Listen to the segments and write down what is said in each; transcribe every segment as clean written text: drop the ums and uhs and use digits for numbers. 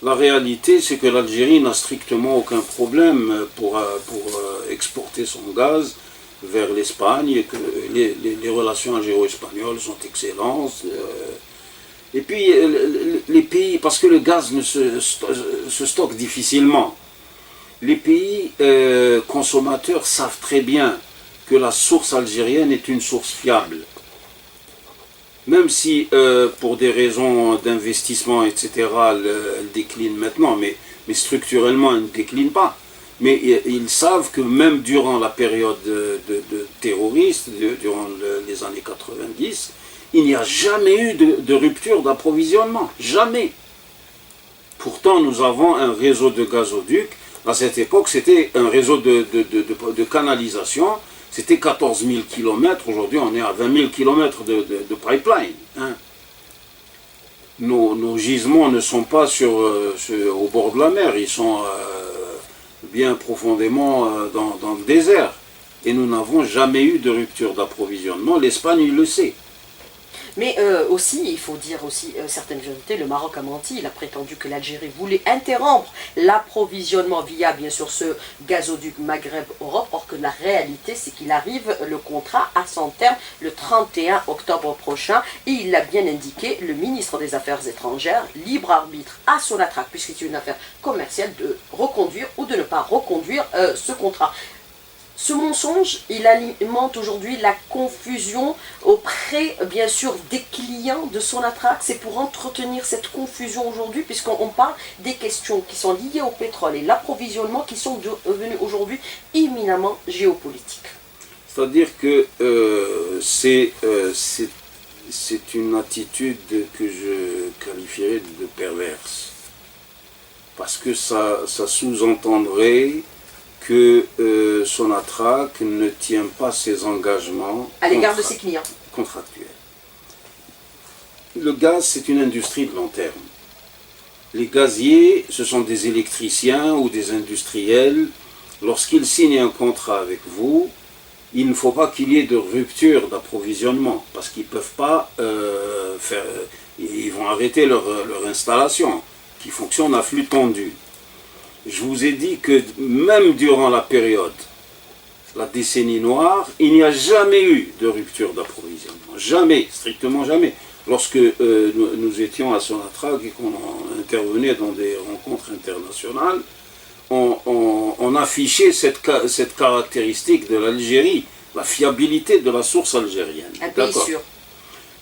La réalité, c'est que l'Algérie n'a strictement aucun problème pour exporter son gaz vers l'Espagne et que les relations algéro-espagnoles sont excellentes. Et puis, les pays, parce que le gaz se stocke difficilement, les pays consommateurs savent très bien que la source algérienne est une source fiable. Même si, pour des raisons d'investissement, etc., elle décline maintenant, mais structurellement, elle ne décline pas. Mais ils savent que même durant la période de terroristes, durant les années 90, il n'y a jamais eu de rupture d'approvisionnement. Jamais. Pourtant, nous avons un réseau de gazoducs. À cette époque, c'était un réseau de canalisation. C'était 14 000 km. Aujourd'hui, on est à 20 000 km de pipeline. Hein. Nos gisements ne sont pas au bord de la mer. Ils sont bien profondément dans le désert. Et nous n'avons jamais eu de rupture d'approvisionnement. L'Espagne, il le sait. Mais aussi, il faut dire aussi certaines vérités, le Maroc a menti, il a prétendu que l'Algérie voulait interrompre l'approvisionnement via bien sûr ce gazoduc Maghreb-Europe, or que la réalité c'est qu'il arrive le contrat à son terme le 31 octobre prochain et il l'a bien indiqué, le ministre des Affaires étrangères, libre arbitre à Sonatrach, puisque c'est une affaire commerciale, de reconduire ou de ne pas reconduire ce contrat. Ce mensonge, il alimente aujourd'hui la confusion auprès, bien sûr, des clients de Sonatrach. C'est pour entretenir cette confusion aujourd'hui, puisqu'on parle des questions qui sont liées au pétrole et l'approvisionnement qui sont devenues aujourd'hui éminemment géopolitiques. C'est-à-dire que c'est une attitude que je qualifierais de perverse. Parce que ça sous-entendrait que Sonatrach ne tient pas ses engagements à l'égard de ses clients contractuels. Le gaz, c'est une industrie de long terme. Les gaziers, ce sont des électriciens ou des industriels. Lorsqu'ils signent un contrat avec vous, il ne faut pas qu'il y ait de rupture d'approvisionnement, parce qu'ils ne peuvent pas ils vont arrêter leur installation, qui fonctionne à flux tendu. Je vous ai dit que même durant la période, la décennie noire, il n'y a jamais eu de rupture d'approvisionnement. Jamais, strictement jamais. Lorsque nous étions à Sonatrach et qu'on intervenait dans des rencontres internationales, on affichait cette caractéristique de l'Algérie, la fiabilité de la source algérienne. Un pays sûr.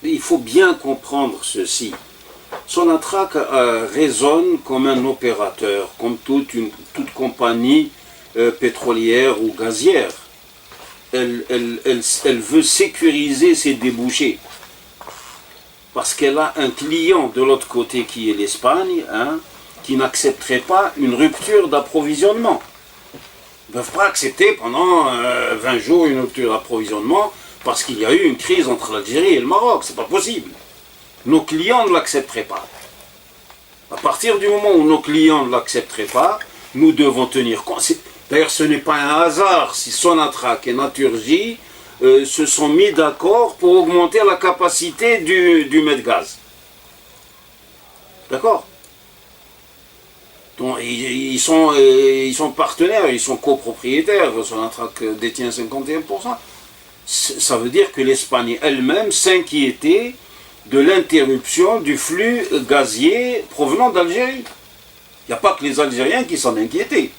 Il faut bien comprendre ceci. Sonatrach résonne comme un opérateur, comme toute compagnie pétrolière ou gazière. Elle veut sécuriser ses débouchés. Parce qu'elle a un client de l'autre côté qui est l'Espagne, hein, qui n'accepterait pas une rupture d'approvisionnement. Ils ne peuvent pas accepter pendant 20 jours une rupture d'approvisionnement parce qu'il y a eu une crise entre l'Algérie et le Maroc. C'est pas possible. Nos clients ne l'accepteraient pas. À partir du moment où nos clients ne l'accepteraient pas, nous devons tenir compte. D'ailleurs, ce n'est pas un hasard si Sonatrach et Naturgy se sont mis d'accord pour augmenter la capacité du Medgaz. D'accord ? Donc, ils sont partenaires, ils sont copropriétaires. Sonatrach détient 51%. Ça veut dire que l'Espagne elle-même s'inquiétait de l'interruption du flux gazier provenant d'Algérie. Il n'y a pas que les Algériens qui s'en inquiétaient.